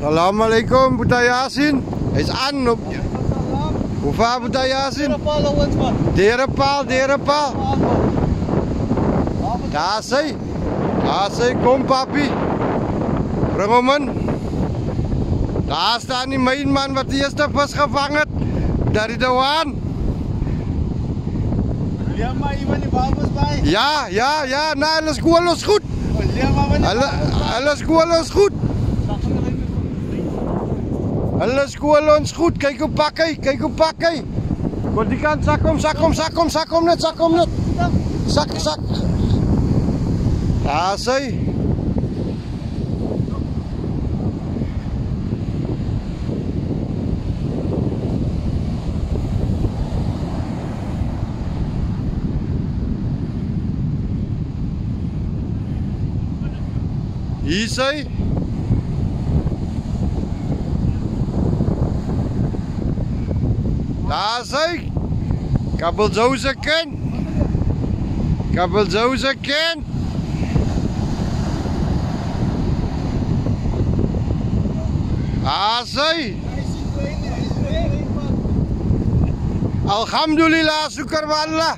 Assalamualaikum Buta Yasin. Hij is aan op. Hoe vaar Buta Yasin? Derenpaal. Daar is kom papi. Bring hom in. Daar staan die mainman wat die eerste vis gevang het. Daar die douane. Ja, maar iemand die babas bij. Ja, nee, alles goed. Alles goed. Alles goed. Kijk hoe pak hij. Kom die kant, zak hem net. Zak. Daar is hij. Hier is hij. Daar is hij. Kabbelzoze ken. Daar is hij. Alhamdulillah, syukur-wallah.